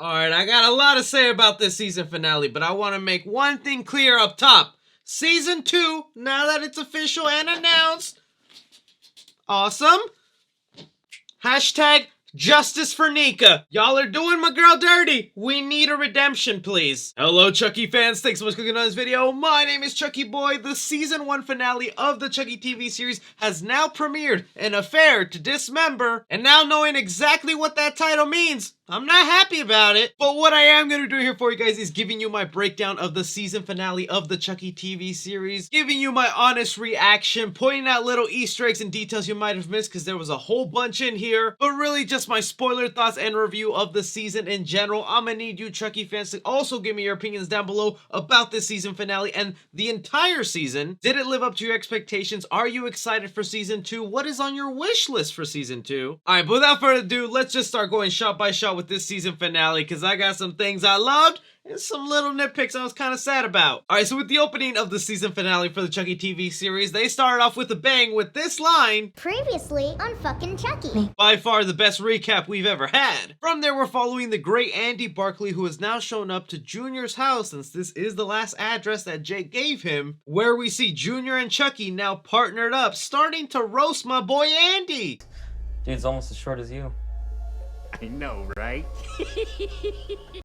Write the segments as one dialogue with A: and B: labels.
A: Alright, I got a lot to say about this season finale, but I want to make one thing clear up top. Season 2, now that it's official and announced, awesome. Hashtag justice for Nica. Y'all are doing my girl dirty. We need a redemption, please. Hello, Chucky fans. Thanks so much for clicking on this video. My name is Chucky Boy. The season 1 finale of the Chucky TV series has now premiered in Affair to Dismember. And now knowing exactly what that title means, I'm not happy about it. But what I am going to do here for you guys is giving you my breakdown of the season finale of the Chucky TV series, giving you my honest reaction, pointing out little Easter eggs and details you might have missed because there was a whole bunch in here, but really just my spoiler thoughts and review of the season in general. I'm gonna need you Chucky fans to also give me your opinions down below about this season finale and the entire season. Did it live up to your expectations? Are you excited for season 2? What is on your wish list for season 2? Alright, but without further ado, let's just start going shot by shot with this season finale because I got some things I loved and some little nitpicks I was kind of sad about. Alright, so with the opening of the season finale for the Chucky TV series, they started off with a bang with this line,
B: previously on fucking Chucky.
A: By far the best recap we've ever had. From there, we're following the great Andy Barkley, who has now shown up to Junior's house since this is the last address that Jake gave him, where we see Junior and Chucky now partnered up, starting to roast my boy Andy.
C: Dude's almost as short as you.
D: I know, right?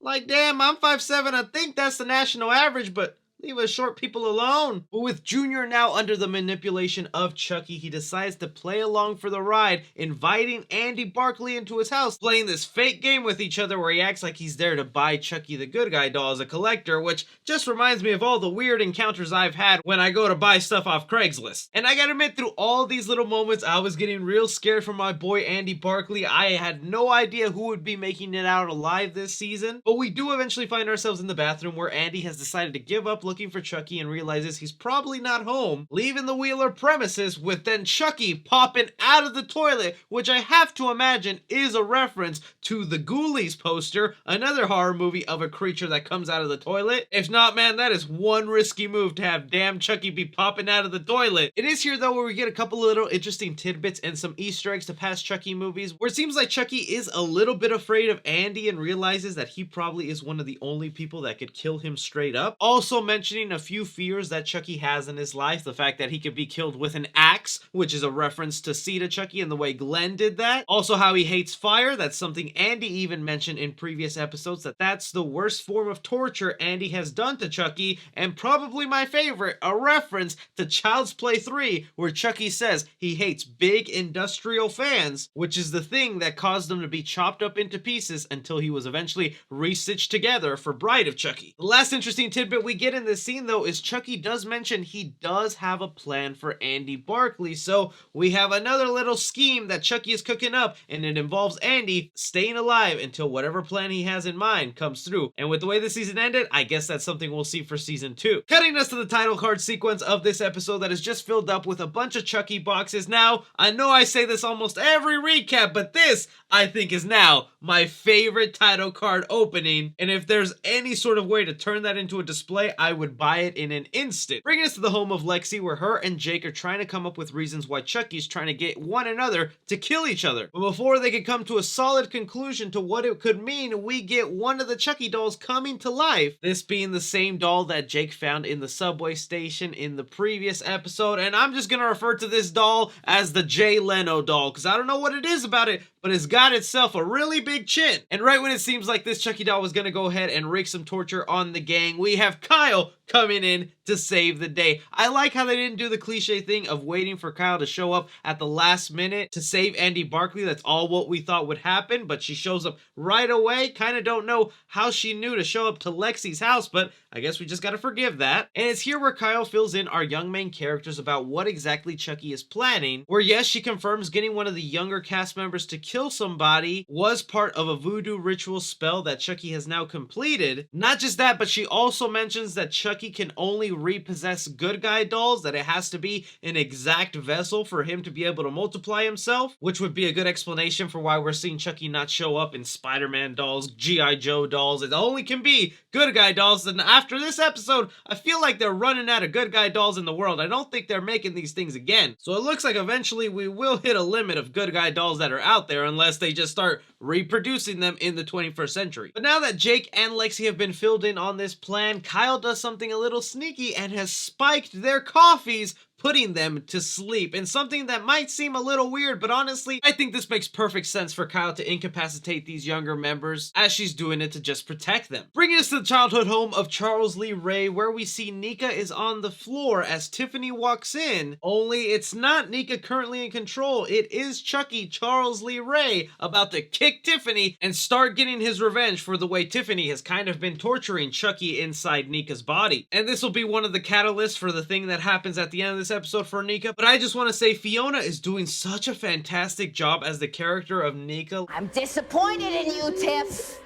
A: Like, damn, I'm 5'7", I think that's the national average, but leave us short people alone. But with Junior now under the manipulation of Chucky, he decides to play along for the ride, inviting Andy Barkley into his house, playing this fake game with each other where he acts like he's there to buy Chucky the Good Guy doll as a collector, which just reminds me of all the weird encounters I've had when I go to buy stuff off Craigslist. And I gotta admit, through all these little moments, I was getting real scared for my boy Andy Barkley. I had no idea who would be making it out alive this season, but we do eventually find ourselves in the bathroom where Andy has decided to give up looking for Chucky and realizes he's probably not home, leaving the Wheeler premises with then Chucky popping out of the toilet, which I have to imagine is a reference to the Ghoulies poster, another horror movie of a creature that comes out of the toilet. If not, man, that is one risky move to have damn Chucky be popping out of the toilet. It is here though where we get a couple of little interesting tidbits and some Easter eggs to past Chucky movies, where it seems like Chucky is a little bit afraid of Andy and realizes that he probably is one of the only people that could kill him straight up. Also mentioning a few fears that Chucky has in his life, the fact that he could be killed with an axe, which is a reference to Sita Chucky and the way Glenn did that. Also how he hates fire, that's something Andy even mentioned in previous episodes, that's the worst form of torture Andy has done to Chucky, and probably my favorite, a reference to Child's Play 3, where Chucky says he hates big industrial fans, which is the thing that caused him to be chopped up into pieces until he was eventually re-stitched together for Bride of Chucky. The last interesting tidbit we get in this scene though is Chucky does mention he does have a plan for Andy Barkley, so we have another little scheme that Chucky is cooking up, and it involves Andy staying alive until whatever plan he has in mind comes through. And with the way the season ended, I guess that's something we'll see for season 2. Cutting us to the title card sequence of this episode that is just filled up with a bunch of Chucky boxes. Now, I know I say this almost every recap, but this, I think, is now my favorite title card opening, and if there's any sort of way to turn that into a display, I would buy it in an instant. Bringing us to the home of Lexi, where her and Jake are trying to come up with reasons why Chucky's trying to get one another to kill each other. But before they could come to a solid conclusion to what it could mean, we get one of the Chucky dolls coming to life, this being the same doll that Jake found in the subway station in the previous episode, and I'm just gonna refer to this doll as the Jay Leno doll, because I don't know what it is about it, but it's got itself a really big chin. And right when it seems like this Chucky doll was gonna go ahead and wreak some torture on the gang, we have Kyle coming in to save the day. I like how they didn't do the cliche thing of waiting for Kyle to show up at the last minute to save Andy Barkley. That's all what we thought would happen, but she shows up right away. Kind of don't know how she knew to show up to Lexi's house, but I guess we just gotta forgive that. And it's here where Kyle fills in our young main characters about what exactly Chucky is planning, where yes, she confirms getting one of the younger cast members to kill somebody was part of a voodoo ritual spell that Chucky has now completed. Not just that, but she also mentions that Chucky can only repossess good guy dolls, that it has to be an exact vessel for him to be able to multiply himself, which would be a good explanation for why we're seeing Chucky not show up in Spider-Man dolls, G.I. Joe dolls. It only can be good guy dolls. And after this episode, I feel like they're running out of good guy dolls in the world. I don't think they're making these things again. So it looks like eventually we will hit a limit of good guy dolls that are out there, unless they just start reproducing them in the 21st century. But now that Jake and Lexi have been filled in on this plan, Kyle does something a little sneaky and has spiked their coffees, putting them to sleep, in something that might seem a little weird, but honestly, I think this makes perfect sense for Kyle to incapacitate these younger members, as she's doing it to just protect them. Bringing us to the childhood home of Charles Lee Ray, where we see Nica is on the floor as Tiffany walks in, only it's not Nica currently in control, it is Chucky, Charles Lee Ray, about to kick Tiffany and start getting his revenge for the way Tiffany has kind of been torturing Chucky inside Nica's body. And this will be one of the catalysts for the thing that happens at the end of this episode for Nica, but I just want to say Fiona is doing such a fantastic job as the character of Nica.
E: I'm disappointed in you, Tiff.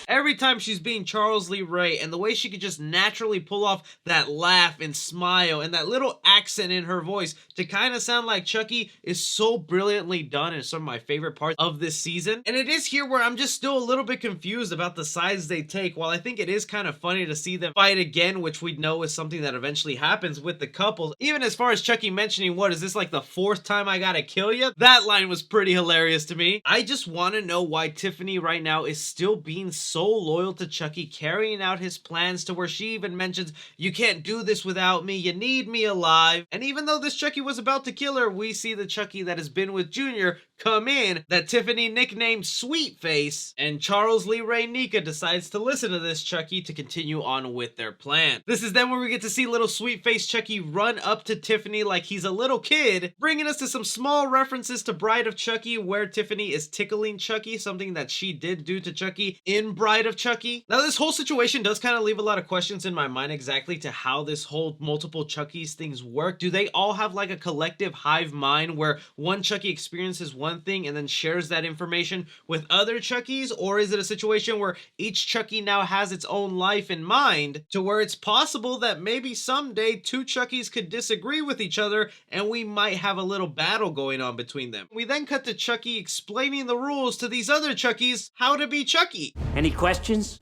A: Every time she's being Charles Lee Ray, and the way she could just naturally pull off that laugh and smile and that little accent in her voice to kind of sound like Chucky is so brilliantly done, and some of my favorite parts of this season. And it is here where I'm just still a little bit confused about the sides they take. While I think it is kind of funny to see them fight again, which we know is something that eventually happens with the couples. Even as far as Chucky mentioning, what is this, like the 4th time I gotta kill you? That line was pretty hilarious to me. I just want to know why Tiffany right now is still being so loyal to Chucky, carrying out his plans to where she even mentions, you can't do this without me, you need me alive. And even though this Chucky was about to kill her, we see the Chucky that has been with Junior come in, that Tiffany nicknamed Sweet Face, and Charles Lee Ray Nica decides to listen to this Chucky to continue on with their plan. This is then where we get to see little Sweet Face Chucky run up to Tiffany like he's a little kid, bringing us to some small references to Bride of Chucky, where Tiffany is tickling Chucky, something that she did do to Chucky in Bride of Chucky. Now this whole situation does kind of leave a lot of questions in my mind exactly to how this whole multiple Chuckies things work. Do they all have like a collective hive mind where one Chucky experiences one thing and then shares that information with other Chuckies? Or is it a situation where each Chucky now has its own life and mind, to where it's possible that maybe someday 2 Chuckies could disagree with each other and we might have a little battle going on between them? We then cut to Chucky explaining the rules to these other Chuckies how to be Chucky.
D: Any questions?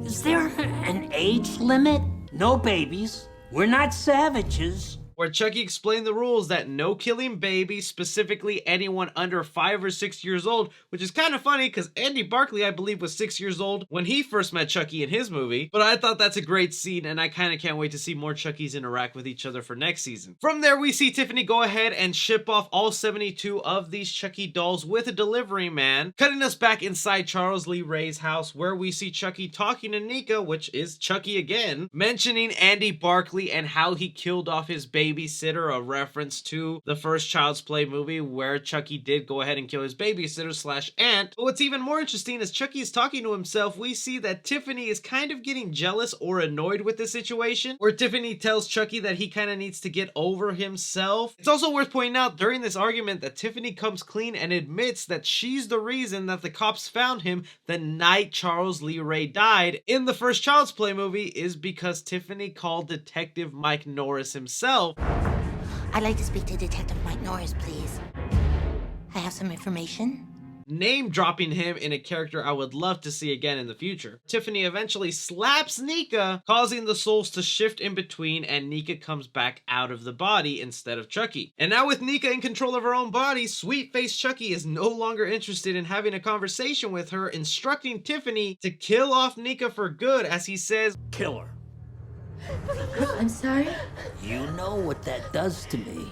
D: Is there an age limit? No babies. We're not savages.
A: Where Chucky explained the rules that no killing babies, specifically anyone under 5 or 6 years old, which is kind of funny because Andy Barkley, I believe, was 6 years old when he first met Chucky in his movie. But I thought that's a great scene, and I kind of can't wait to see more Chuckies interact with each other for next season. From there, we see Tiffany go ahead and ship off all 72 of these Chucky dolls with a delivery man, cutting us back inside Charles Lee Ray's house, where we see Chucky talking to Nica, which is Chucky again, mentioning Andy Barkley and how he killed off his babysitter, a reference to the first Child's Play movie where Chucky did go ahead and kill his babysitter slash aunt. But what's even more interesting is Chucky is talking to himself. We see that Tiffany is kind of getting jealous or annoyed with the situation, where Tiffany tells Chucky that he kind of needs to get over himself. It's also worth pointing out during this argument that Tiffany comes clean and admits that she's the reason that the cops found him the night Charles Lee Ray died in the first Child's Play movie, is because Tiffany called Detective Mike Norris himself.
E: I'd like to speak to Detective Mike Norris, please. I have some information.
A: Name dropping him in a character I would love to see again in the future. Tiffany eventually slaps Nica, causing the souls to shift in between, and Nica comes back out of the body instead of Chucky. And now with Nica in control of her own body, Sweet-Faced Chucky is no longer interested in having a conversation with her, instructing Tiffany to kill off Nica for good, as he says,
D: Kill her.
E: I'm sorry?
D: You know what that does to me.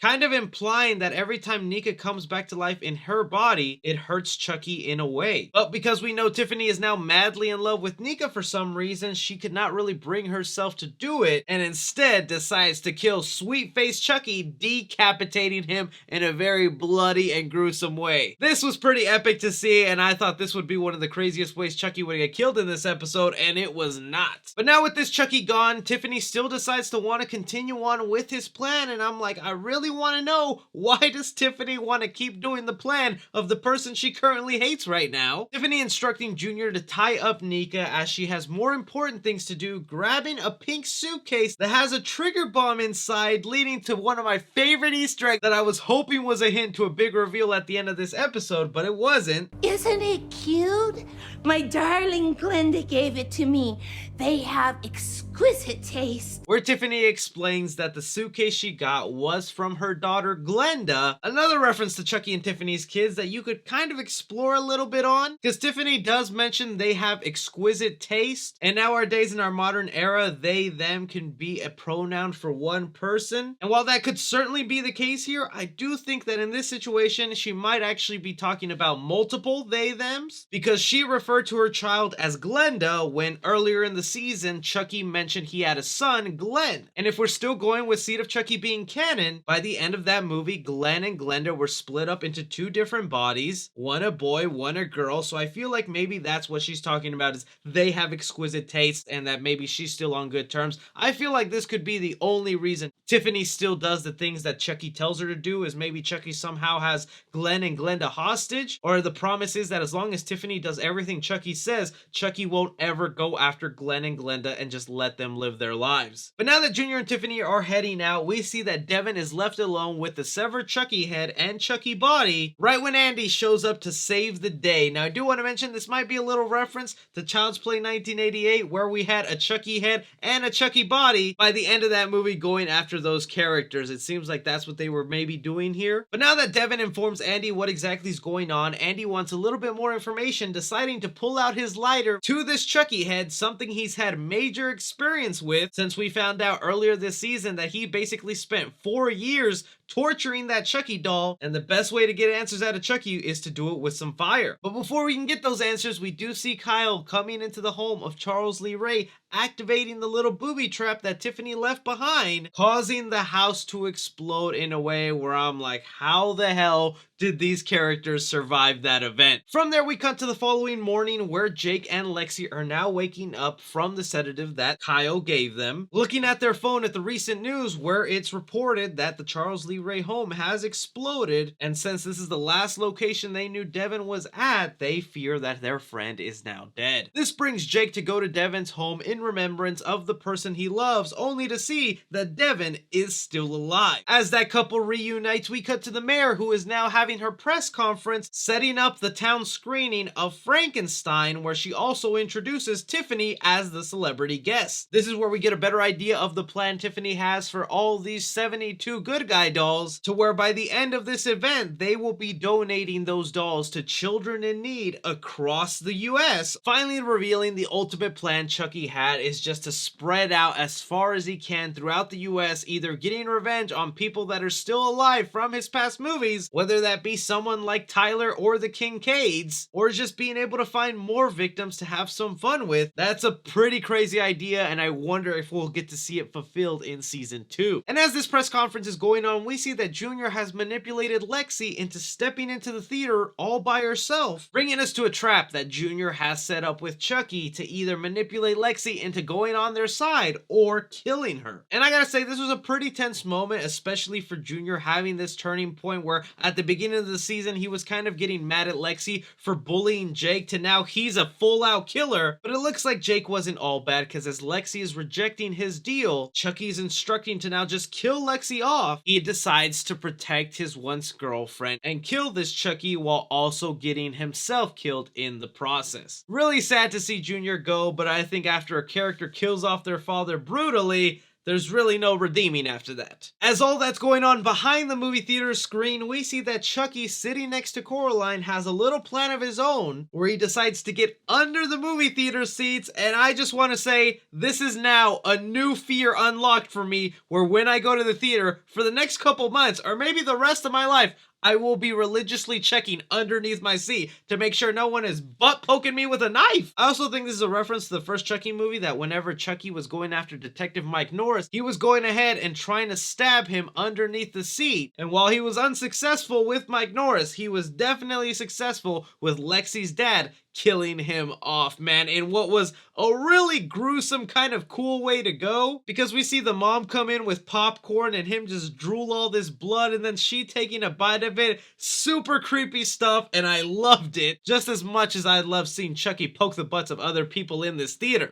A: kind of implying that every time Nica comes back to life in her body, it hurts Chucky in a way. But because we know Tiffany is now madly in love with Nica for some reason, she could not really bring herself to do it, and instead decides to kill Sweet-Faced Chucky, decapitating him in a very bloody and gruesome way. This was pretty epic to see, and I thought this would be one of the craziest ways Chucky would get killed in this episode, and it was not. But now with this Chucky gone, Tiffany still decides to want to continue on with his plan, and I'm like, I really really want to know, why does Tiffany want to keep doing the plan of the person she currently hates right now? Tiffany instructing Junior to tie up Nica as she has more important things to do, grabbing a pink suitcase that has a trigger bomb inside, leading to one of my favorite Easter eggs that I was hoping was a hint to a big reveal at the end of this episode, but it wasn't.
E: Isn't it cute? My darling Glenda gave it to me. They have exquisite taste.
A: Where Tiffany explains that the suitcase she got was from her daughter Glenda, another reference to Chucky and Tiffany's kids that you could kind of explore a little bit on, because Tiffany does mention they have exquisite taste, and nowadays in our modern era, they, them can be a pronoun for one person. And while that could certainly be the case here, I do think that in this situation, she might actually be talking about multiple they, thems, because she referred to her child as Glenda when earlier in the season, Chucky mentioned he had a son, Glenn. And if we're still going with Seed of Chucky being canon, by the end of that movie, Glenn and Glenda were split up into two different bodies, one a boy, one a girl. So I feel like maybe that's what she's talking about, is they have exquisite taste and that maybe she's still on good terms. I feel like this could be the only reason Tiffany still does the things that Chucky tells her to do, is maybe Chucky somehow has Glenn and Glenda hostage, or the promise is that as long as Tiffany does everything Chucky says, Chucky won't ever go after Glenn and Glenda and just let them live their lives. But now that Junior and Tiffany are heading out, we see that Devin is left alone with the severed Chucky head and Chucky body right when Andy shows up to save the day. Now I do want to mention this might be a little reference to Child's Play 1988, where we had a Chucky head and a Chucky body by the end of that movie going after those characters. It seems like that's what they were maybe doing here. But now that Devin informs Andy what exactly is going on, Andy wants a little bit more information, deciding to pull out his lighter to this Chucky head, something he's had major experience with since we found out earlier this season that he basically spent 4 years torturing that Chucky doll, and the best way to get answers out of Chucky is to do it with some fire. But before we can get those answers, we do see Kyle coming into the home of Charles Lee Ray, activating the little booby trap that Tiffany left behind, causing the house to explode in a way where I'm like, how the hell did these characters survive that event? From there, we cut to the following morning where Jake and Lexi are now waking up from the sedative that Kyle gave them, looking at their phone at the recent news where it's reported that the Charles Lee Ray home has exploded, and since this is the last location they knew Devin was at, they fear that their friend is now dead. This brings Jake to go to Devin's home in remembrance of the person he loves, only to see that Devin is still alive. As that couple reunites, we cut to the mayor, who is now having her press conference, setting up the town screening of Frankenstein, where she also introduces Tiffany as the celebrity guest. This is where we get a better idea of the plan Tiffany has for all these 72 good guy dolls, to where by the end of this event, they will be donating those dolls to children in need across the US, finally revealing the ultimate plan Chucky had is just to spread out as far as he can throughout the US, either getting revenge on people that are still alive from his past movies, whether that be someone like Tyler or the Kincaids, or just being able to find more victims to have some fun with. That's a pretty crazy idea, and I wonder if we'll get to see it fulfilled in season 2. And as this press conference is going on, we see that Junior has manipulated Lexi into stepping into the theater all by herself, bringing us to a trap that Junior has set up with Chucky to either manipulate Lexi into going on their side or killing her. And I gotta say, this was a pretty tense moment, especially for Junior having this turning point where at the beginning of the season he was kind of getting mad at Lexi for bullying Jake, to now he's a full-out killer. But it looks like Jake wasn't all bad, because as Lexi is rejecting his deal, Chucky's instructing to now just kill Lexi off. He decides to protect his once girlfriend and kill this Chucky while also getting himself killed in the process. Really sad to see Junior go, but I think after a character kills off their father brutally, there's really no redeeming after that. As all that's going on behind the movie theater screen, we see that Chucky, sitting next to Coraline, has a little plan of his own where he decides to get under the movie theater seats, and I just want to say, this is now a new fear unlocked for me, where when I go to the theater for the next couple months, or maybe the rest of my life, I will be religiously checking underneath my seat to make sure no one is butt poking me with a knife. I also think this is a reference to the first Chucky movie, that whenever Chucky was going after Detective Mike Norris, he was going ahead and trying to stab him underneath the seat. And while he was unsuccessful with Mike Norris, he was definitely successful with Lexi's dad, killing him off, man, in what was a really gruesome kind of cool way to go, because we see the mom come in with popcorn and him just drool all this blood and then she taking a bite of it. Super creepy stuff, and I loved it just as much as I love seeing Chucky poke the butts of other people in this theater.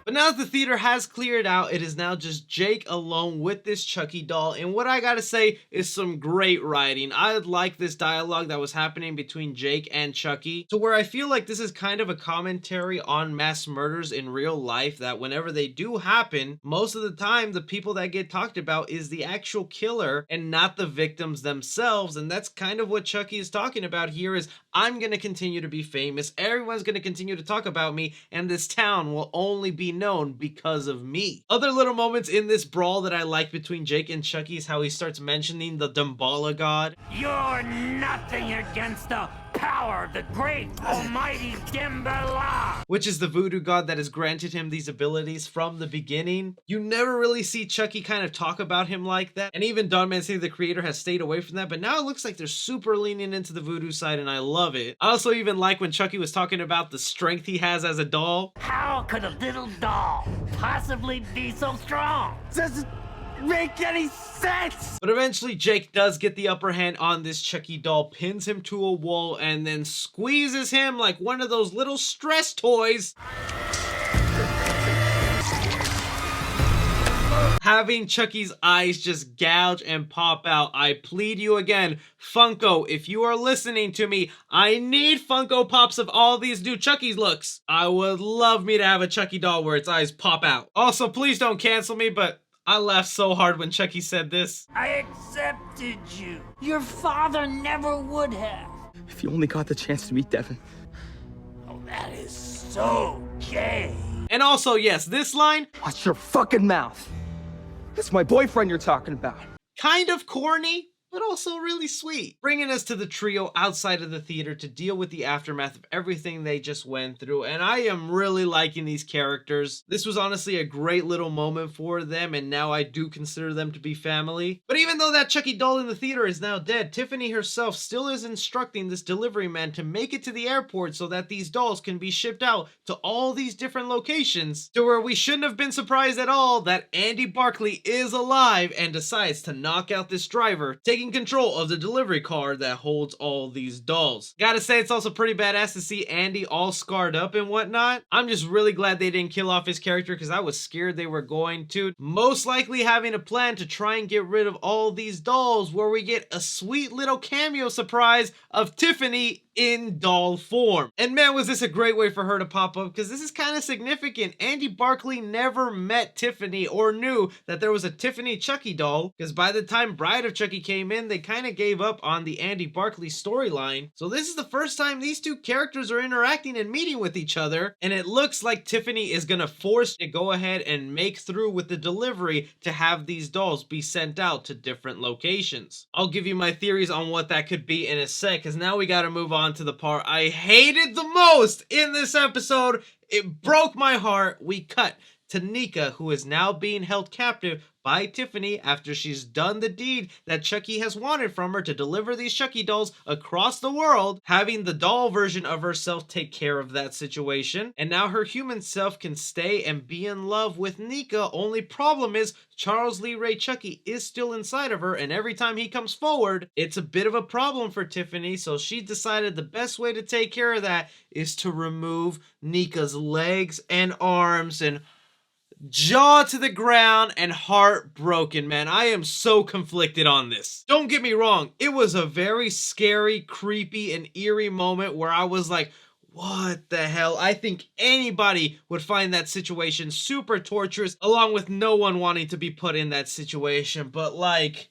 A: But now that the theater has cleared out, it is now just Jake alone with this Chucky doll, and what I gotta say is some great writing. I like this dialogue that was happening between Jake and Chucky, to where I feel like this is kind of a commentary on mass murders in real life, that whenever they do happen, most of the time the people that get talked about is the actual killer and not the victims themselves, and that's kind of what Chucky is talking about here. Is I'm gonna continue to be famous, everyone's gonna continue to talk about me, and this town will only be known because of me. Other little moments in this brawl that I like between Jake and Chucky is how he starts mentioning the Damballa god.
D: You're nothing against the power of the great almighty Damballa,
A: which is the voodoo god that has granted him these abilities from the beginning. You never really see Chucky kind of talk about him like that, and even Don Mancini, the creator, has stayed away from that, but now it looks like they're super leaning into the voodoo side, and I love it. I also even like when Chucky was talking about the strength he has as a doll.
D: How could a little doll possibly be so strong? Doesn't make any sense!
A: But eventually Jake does get the upper hand on this Chucky doll, pins him to a wall, and then squeezes him like one of those little stress toys, having Chucky's eyes just gouge and pop out. I plead you again, Funko, if you are listening to me, I need Funko Pops of all these new Chucky looks. I would love me to have a Chucky doll where its eyes pop out. Also, please don't cancel me, but I laughed so hard when Chucky said this.
D: I accepted you. Your father never would have.
F: If you only got the chance to meet Devin.
D: Oh, that is so gay.
A: And also, yes, this line,
F: watch your fucking mouth. That's my boyfriend you're talking about.
A: Kind of corny, but also really sweet. Bringing us to the trio outside of the theater to deal with the aftermath of everything they just went through, and I am really liking these characters. This was honestly a great little moment for them, and now I do consider them to be family. But even though that Chucky doll in the theater is now dead, Tiffany herself still is instructing this delivery man to make it to the airport so that these dolls can be shipped out to all these different locations, to where we shouldn't have been surprised at all that Andy Barkley is alive and decides to knock out this driver, taking control of the delivery car that holds all these dolls. Gotta say, it's also pretty badass to see Andy all scarred up and whatnot. I'm just really glad they didn't kill off his character, because I was scared they were going to. Most likely having a plan to try and get rid of all these dolls, where we get a sweet little cameo surprise of Tiffany in doll form. And man, was this a great way for her to pop up, because this is kind of significant. Andy Barkley never met Tiffany or knew that there was a Tiffany Chucky doll, because by the time Bride of Chucky came in, they kind of gave up on the Andy Barkley storyline. So this is the first time these two characters are interacting and meeting with each other, and it looks like Tiffany is gonna force to go ahead and make through with the delivery to have these dolls be sent out to different locations. I'll give you my theories on what that could be in a sec, because now we gotta move on to the part I hated the most in this episode. It broke my heart. We cut to Nica, who is now being held captive by Tiffany after she's done the deed that Chucky has wanted from her to deliver these Chucky dolls across the world, having the doll version of herself take care of that situation. And now her human self can stay and be in love with Nica. Only problem is Charles Lee Ray Chucky is still inside of her, and every time he comes forward, it's a bit of a problem for Tiffany, so she decided the best way to take care of that is to remove Nica's legs and arms, and jaw to the ground and heartbroken, man. I am so conflicted on this. Don't get me wrong, it was a very scary, creepy, and eerie moment where I was like, what the hell? I think anybody would find that situation super torturous, along with no one wanting to be put in that situation. But like,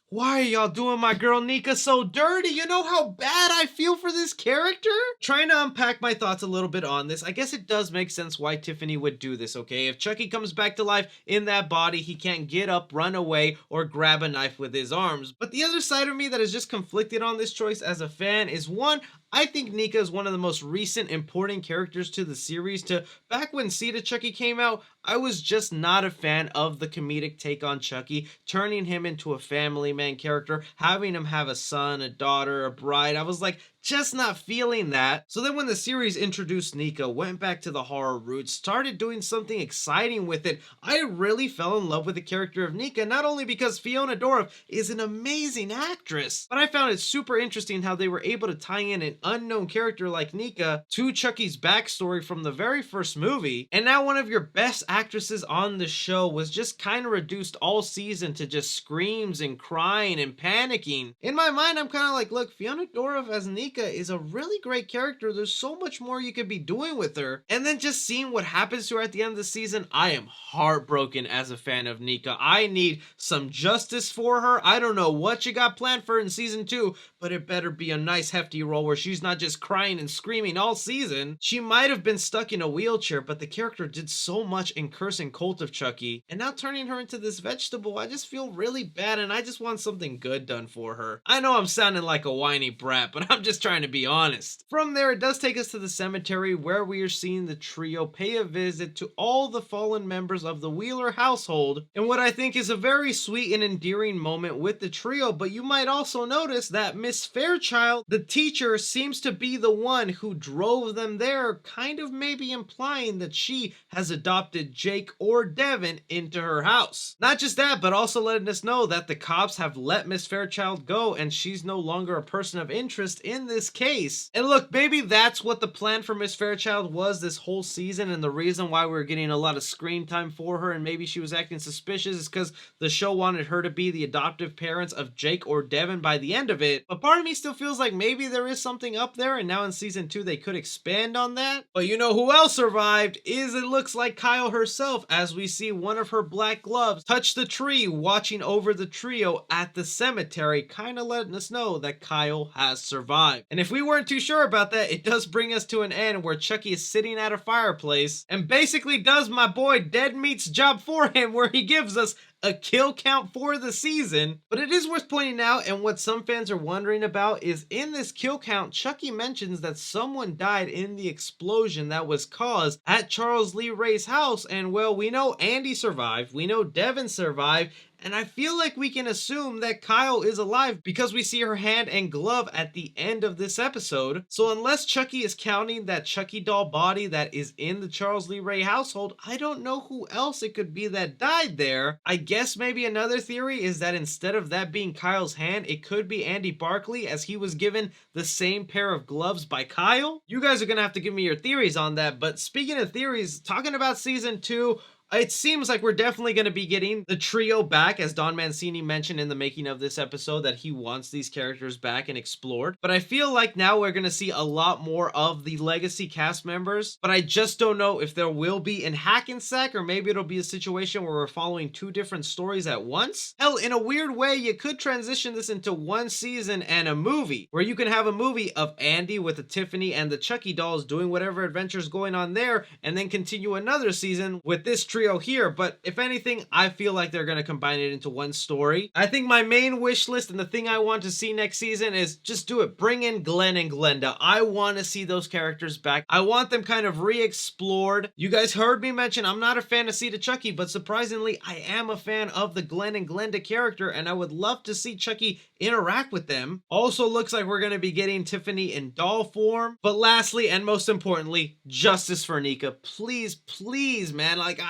A: why are y'all doing my girl Nica so dirty? You know how bad I feel for this character? Trying to unpack my thoughts a little bit on this, I guess it does make sense why Tiffany would do this, okay? If Chucky comes back to life in that body, he can't get up, run away, or grab a knife with his arms. But the other side of me that is just conflicted on this choice as a fan is, one, I think Nica is one of the most recent important characters to the series. Back when Seed of Chucky came out, I was just not a fan of the comedic take on Chucky, turning him into a family man character, having him have a son, a daughter, a bride. I was like, just not feeling that. So then when the series introduced Nica, went back to the horror roots, started doing something exciting with it, I really fell in love with the character of Nica, not only because Fiona Dorff is an amazing actress, but I found it super interesting how they were able to tie in an unknown character like Nica to Chucky's backstory from the very first movie, and now one of your best actresses on the show was just kind of reduced all season to just screams and crying and panicking. In my mind, I'm kind of like, look, Fiona Dorff as Nica is a really great character. There's so much more you could be doing with her. And then just seeing what happens to her at the end of the season, I am heartbroken as a fan of Nica. I need some justice for her. I don't know what you got planned for her in season 2, but it better be a nice hefty role where she's not just crying and screaming all season. She might have been stuck in a wheelchair, but the character did so much in Curse and Cult of Chucky, and now turning her into this vegetable, I just feel really bad, and I just want something good done for her. I know I'm sounding like a whiny brat, but I'm just trying to be honest. From there, it does take us to the cemetery where we are seeing the trio pay a visit to all the fallen members of the Wheeler household, and what I think is a very sweet and endearing moment with the trio. But you might also notice that Miss Fairchild, the teacher, seems to be the one who drove them there, kind of maybe implying that she has adopted Jake or Devin into her house. Not just that, but also letting us know that the cops have let Miss Fairchild go and she's no longer a person of interest in this case. And look, maybe that's what the plan for Miss Fairchild was this whole season, and the reason why we were getting a lot of screen time for her and maybe she was acting suspicious is because the show wanted her to be the adoptive parents of Jake or Devin by the end of it. But part of me still feels like maybe there is something up there, and now in season 2 they could expand on that. But you know who else survived? It looks like Kyle herself, as we see one of her black gloves touch the tree, watching over the trio at the cemetery, kind of letting us know that Kyle has survived. And if we weren't too sure about that, it does bring us to an end where Chucky is sitting at a fireplace and basically does my boy Dead Meat's job for him, where he gives us a kill count for the season. But it is worth pointing out, and what some fans are wondering about, is in this kill count, Chucky mentions that someone died in the explosion that was caused at Charles Lee Ray's house, and well, we know Andy survived, we know Devin survived, and I feel like we can assume that Kyle is alive because we see her hand and glove at the end of this episode. So unless Chucky is counting that Chucky doll body that is in the Charles Lee Ray household, I don't know who else it could be that died there. I guess maybe another theory is that instead of that being Kyle's hand, it could be Andy Barkley, as he was given the same pair of gloves by Kyle. You guys are gonna have to give me your theories on that. But speaking of theories, talking about season 2, it seems like we're definitely going to be getting the trio back, as Don Mancini mentioned in the making of this episode that he wants these characters back and explored. But I feel like now we're going to see a lot more of the legacy cast members, but I just don't know if there will be in Hackensack, or maybe it'll be a situation where we're following 2 different stories at once. Hell, in a weird way, you could transition this into one season and a movie, where you can have a movie of Andy with the Tiffany and the Chucky dolls doing whatever adventures going on there, and then continue another season with this trio here. But if anything, I feel like they're going to combine it into one story. I think my main wish list and the thing I want to see next season is just do it. Bring in Glenn and Glenda. I want to see those characters back. I want them kind of re-explored. You guys heard me mention I'm not a fan of Seed of Chucky, but surprisingly, I am a fan of the Glenn and Glenda character, and I would love to see Chucky interact with them. Also looks like we're going to be getting Tiffany in doll form. But lastly, and most importantly, justice for Nica. Please, please, man. Like,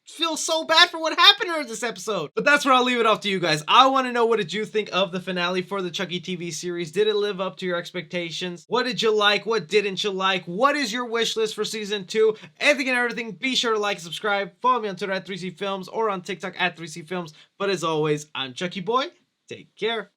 A: feel so bad for what happened to her this episode. But that's where I'll leave it off to you guys. I want to know, what did you think of the finale for the Chucky TV series? Did it live up to your expectations? What did you like? What didn't you like? What is your wish list for season 2? Anything and everything, be sure to like and subscribe. Follow me on Twitter at 3C Films or on TikTok at 3C Films. But as always, I'm Chucky Boy. Take care.